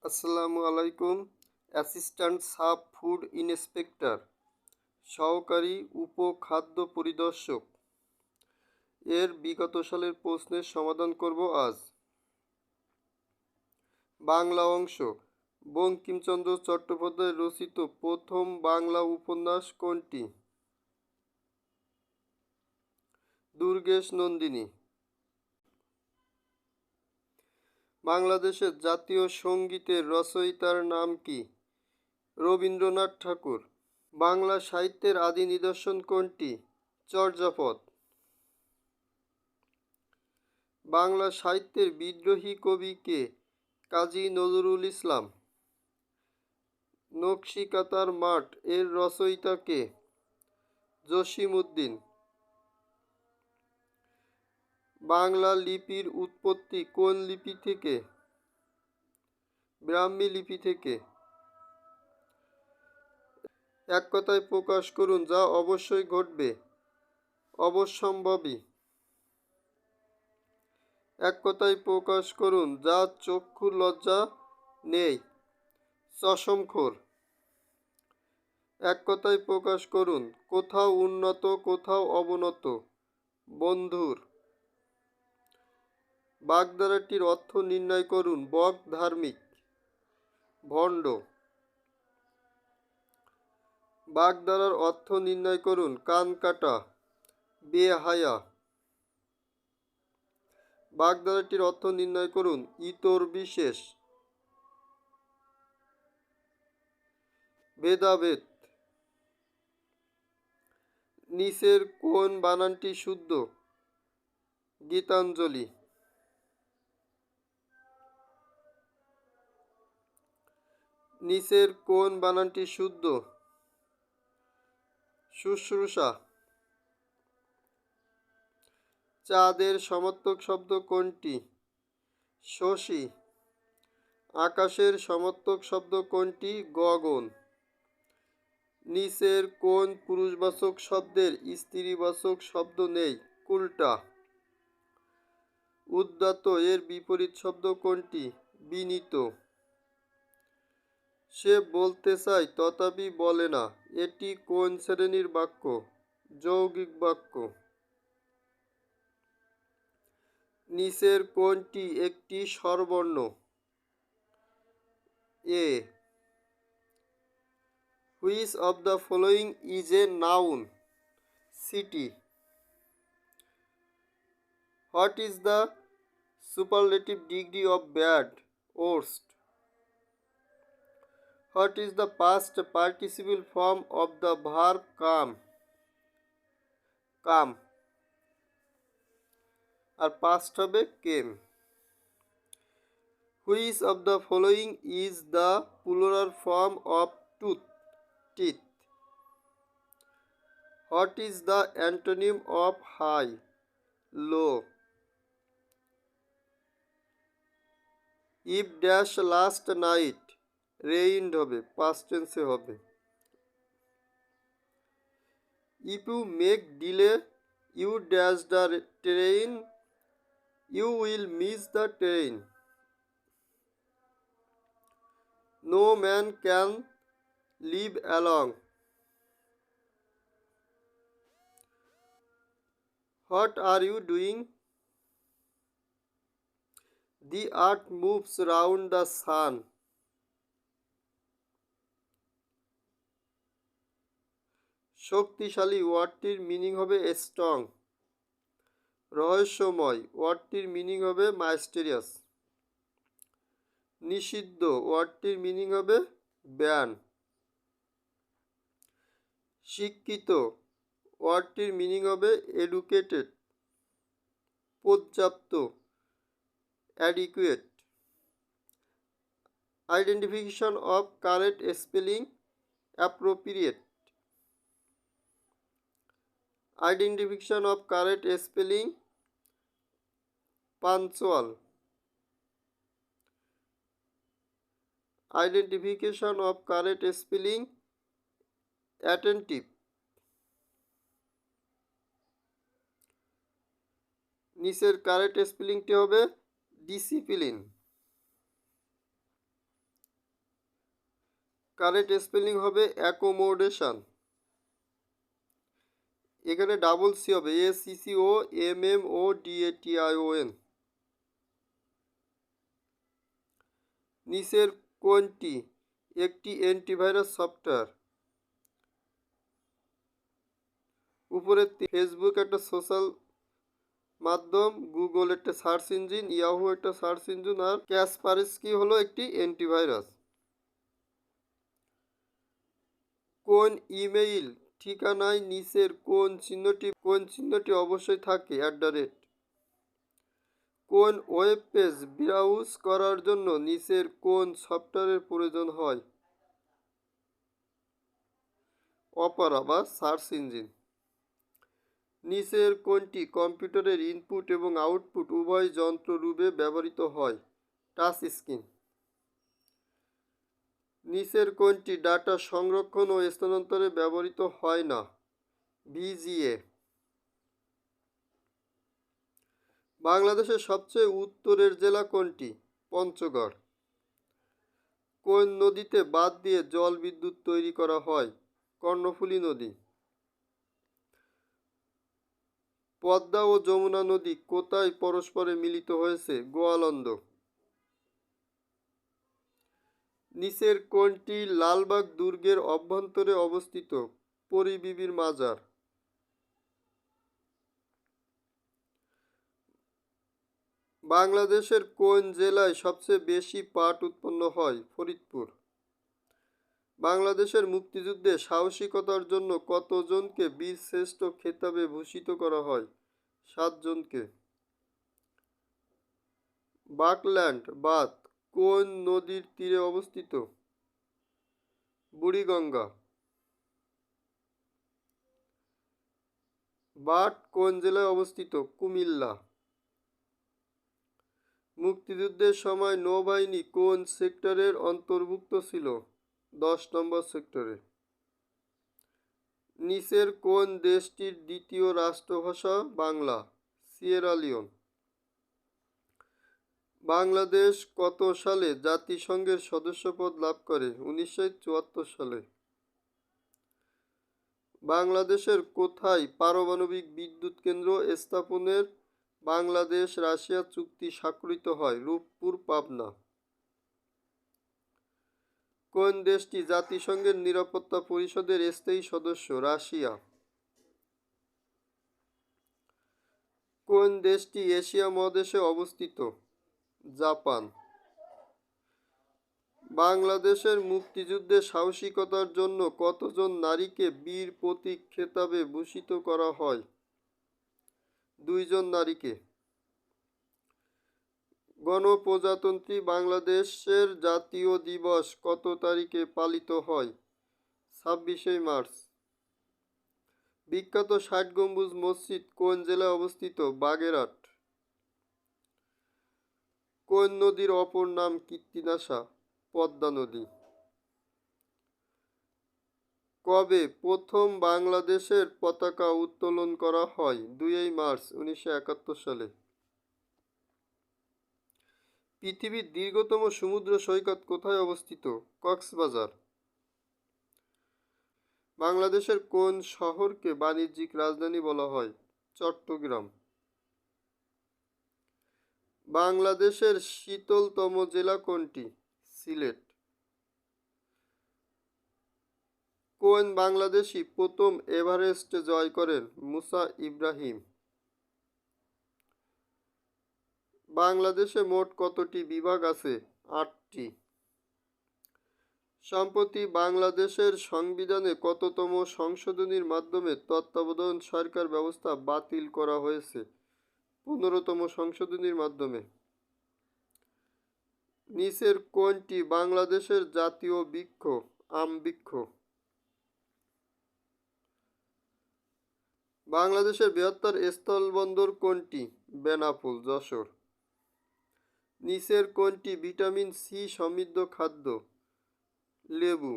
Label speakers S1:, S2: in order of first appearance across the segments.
S1: আসসালামু আলাইকুম। Assistant sub food inspector, সহকারী উপখাদ্য পরিদর্শক এর বিগত সালের প্রশ্নের সমাধান করব আজ। বাংলা অংশ। বঙ্কিমচন্দ্র চট্টোপাধ্যায় রচিত প্রথম বাংলা উপন্যাস কোনটি? দুর্গেশ নন্দিনী। বাংলাদেশের জাতীয় সঙ্গীতের রচয়িতার নাম কি? রবীন্দ্রনাথ ঠাকুর। বাংলা সাহিত্যের আদি নিদর্শন কোনটি? চর্যাপদ। বাংলা সাহিত্যের বিদ্রোহী কবি কে? কাজী নজরুল ইসলাম। নকশিকাঁথার মাঠ এর রচয়িতা কে? জসিমউদ্দিন। বাংলা লিপির উৎপত্তি কোন লিপি থেকে? ব্রাহ্মী লিপি থেকে। এক কথায় প্রকাশ করুন যা অবশ্যই ঘটবে। অবশ্যম্ভাবী। এক কথায় প্রকাশ করুন যা চক্ষুর লজ্জা নেই। চশমখোর। এক কথায় প্রকাশ করুন কোথাও উন্নত কোথাও অবনত। বন্ধুর। বাগধারাটির অর্থ নির্ণয় করুন। বক ধার্মিক। ভণ্ড। বাগধারার অর্থ নির্ণয় করুন। কান কাটা। বেহায়া। বাগধারাটির অর্থ নির্ণয় করুন। ইতর বিশেষ। ভেদাভেদ। নিচের কোন বানানটি শুদ্ধ? গীতাঞ্জলি। নিচের কোন বানানটি শুদ্ধ? শুশ্রূষা। চাঁদের সমর্থক শব্দ কোনটি? শশী। আকাশের সমর্থক শব্দ কোনটি? গগন। নিচের কোন পুরুষবাচক শব্দের স্ত্রীবাচক শব্দ নেই? কুলটা। উদ্যত এর বিপরীত শব্দ কোনটি? বিনীত। সে বলতে চায় তথাপি বলে না, এটি কোন শ্রেণীর বাক্য? যৌগিক বাক্য। নিচের কোনটি একটি স্বরবর্ণ? A. Which of the following is a noun? City. What is the superlative degree of bad? Worst. What is the past participle form of the verb come? Come. আর past হবে came. Which of the following is the plural form of tooth? Teeth. What is the antonym of high? Low. If dash last night rained হবে past tense হবে. If you make delay you dash the train, you will miss the train. No man can live alone. What are you doing? The earth moves round the sun. শক্তিশালী ওয়ার্ডটির meaning হবে strong. রহস্যময় ওয়ার্ডটির meaning হবে মাইস্টেরিয়াস। নিষিদ্ধ ওয়ার্ডটির meaning হবে ban. শিক্ষিত ওয়ার্ডটির meaning হবে educated. পর্যাপ্ত adequate. Identification of correct spelling appropriate. Identification of correct spelling punctual. Identification of correct spelling attentive. নিচের কারেক্ট স্পেলিংটি হবে ডিসিপ্লিন। কারেক্ট স্পেলিং হবে অ্যাকোমোডেশন। এখানে ডাবল সি হবে, ACCOMMODATION। নিচের কোনটি একটি অ্যান্টিভাইরাস সফটওয়্যার? উপরে ফেসবুক একটা সোশ্যাল মাধ্যম, গুগল একটা সার্চ ইঞ্জিন, ইয়াহু একটা সার্চ ইঞ্জিন, আর ক্যাসপারস্কি হলো একটি অ্যান্টিভাইরাস। কোন ইমেইল ঠিকানায় নিচের কোন চিহ্নটি অবশ্যই থাকে? @। কোন ওয়েব পেজ ব্রাউজ করার জন্য নিচের কোন সফটওয়্যারের প্রয়োজন হয়? অপেরা বা সার্চ ইঞ্জিন। নিচের কোনটি কম্পিউটারের ইনপুট এবং আউটপুট উভয় যন্ত্ররূপে ব্যবহৃত হয়? Touch screen. নিচের কোনটি ডাটা সংরক্ষণ ও স্থানান্তরে ব্যবহৃত হয় না? VGA। বাংলাদেশের সবচেয়ে উত্তরের জেলা কোনটি? পঞ্চগড়। কোন নদীতে বাঁধ দিয়ে জল বিদ্যুৎ তৈরি করা হয়? কর্ণফুলী নদী। পদ্মা ও যমুনা নদী কোথায় পরস্পরে মিলিত হয়েছে? গোয়ালন্দ। নিচের কোনটি লালবাগ দুর্গের অভ্যন্তরে অবস্থিত? পরী বিবির মাজার। বাংলাদেশের কোন জেলায় সবচেয়ে বেশি পাট উৎপন্ন হয়? ফরিদপুর। বাংলাদেশের মুক্তিযুদ্ধে সাহসিকতার জন্য কতজনকে বীর শ্রেষ্ঠ খেতাবে ভূষিত করা হয়? 7 জনকে। বাকল্যান্ড বাঁধ কোন নদীর তীরে অবস্থিত? বুড়িগঙ্গা। বাট কোন জেলায় অবস্থিত? কুমিল্লা। মুক্তিযুদ্ধের সময় নৌবাহিনী কোন সেক্টরের অন্তর্ভুক্ত ছিল? 10 নম্বর সেক্টরে। নিচের কোন দেশটির দ্বিতীয় রাষ্ট্রভাষা বাংলা? Sierra Leone. বাংলাদেশ কত সালে জাতিসংঘের সদস্যপদ লাভ করে? 1974 সালে। বাংলাদেশের কোথায় পারমাণবিক বিদ্যুৎ কেন্দ্র স্থাপনের বাংলাদেশ রাশিয়া চুক্তি স্বাক্ষরিত হয়? রূপপুর, পাবনা। কোন দেশটি জাতিসংঘের নিরাপত্তা পরিষদের স্থায়ী সদস্য? রাশিয়া। কোন দেশটি এশিয়া মহাদেশে অবস্থিত? জাপান। বাংলাদেশের মুক্তিযুদ্ধে সাহসিকতার জন্য কতজন নারীকে বীর প্রতীক খেতাবে ভূষিত করা হয়? 2 জন নারীকে। গণপ্রজাতন্ত্রী বাংলাদেশের জাতীয় দিবস কত তারিখে পালিত হয়? 26শে মার্চ। বিখ্যাত 60 গম্বুজ মসজিদ কোন জেলায় অবস্থিত? বাগেরহাট। কোন নদীর অপর নাম কীর্তিনাশা? পদ্মা নদী। কবে প্রথম বাংলাদেশের পতাকা উত্তোলন করা হয়? 2 মার্চ 1971 সালে। পৃথিবীর দীর্ঘতম সমুদ্র সৈকত কোথায় অবস্থিত? কক্সবাজার। বাংলাদেশের কোন শহরকে বাণিজ্যিক রাজধানী বলা হয়? চট্টগ্রাম। বাংলাদেশের শীতলতম জেলা কোনটি? সিলেট। কোন বাংলাদেশী প্রথম এভারেস্ট জয় করেন? মুসা ইব্রাহিম। বাংলাদেশে মোট কতটি বিভাগ আছে? 8টি। সম্প্রতি বাংলাদেশের সংবিধানে কততম সংশোধনীর মাধ্যমে তত্ত্বাবধায়ক সরকার ব্যবস্থা বাতিল করা হয়েছে? 15তম সংশোধনীর মাধ্যমে। নিচের কোনটি বাংলাদেশের জাতীয় বৃক্ষ? আম বৃক্ষ। বাংলাদেশের বৃহত্তর স্থলবন্দর কোনটি? বেনাপোল, যশোর। নিচের কোনটি ভিটামিন সি সমৃদ্ধ খাদ্য? লেবু।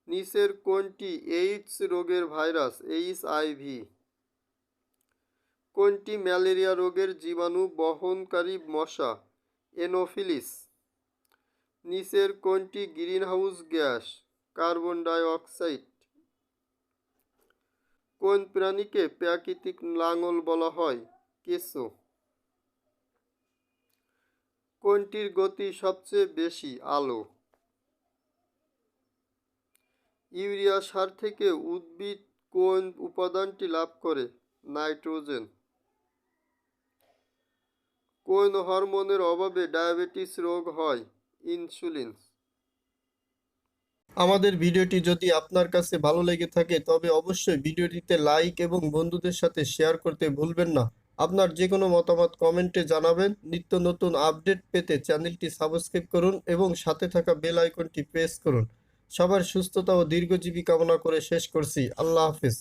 S1: নিচের কোনটি এইডস রোগের ভাইরাস? HIV। কোনটি ম্যালেরিয়া রোগের জীবাণু বহনকারী মশা? এনোফিলিস। নিচের কোনটি greenhouse gas? Carbon die oxide. কোন প্রাণীকে প্রাকৃতিক লাঙল বলা হয়? কেঁচো। কোনটির গতি সবচেয়ে বেশি? আলো। ইউরিয়া সার থেকে উদ্ভিদ কোন উপাদানটি লাভ করে? নাইট্রোজেন। কোন হরমোনের অভাবে ডায়াবেটিস রোগ হয়? ইনসুলিন। আমাদের ভিডিওটি যদি আপনার কাছে ভালো লেগে থাকে তবে অবশ্যই ভিডিওটিতে লাইক এবং বন্ধুদের সাথে শেয়ার করতে ভুলবেন না। আপনার যে কোনো মতামত কমেন্টে জানাবেন। নিত্য নতুন আপডেট পেতে চ্যানেলটি সাবস্ক্রাইব করুন এবং সাথে থাকা বেল আইকনটি প্রেস করুন। সবার সুস্থতা ও দীর্ঘজীবী কামনা করে শেষ করছি। আল্লাহ হাফেজ।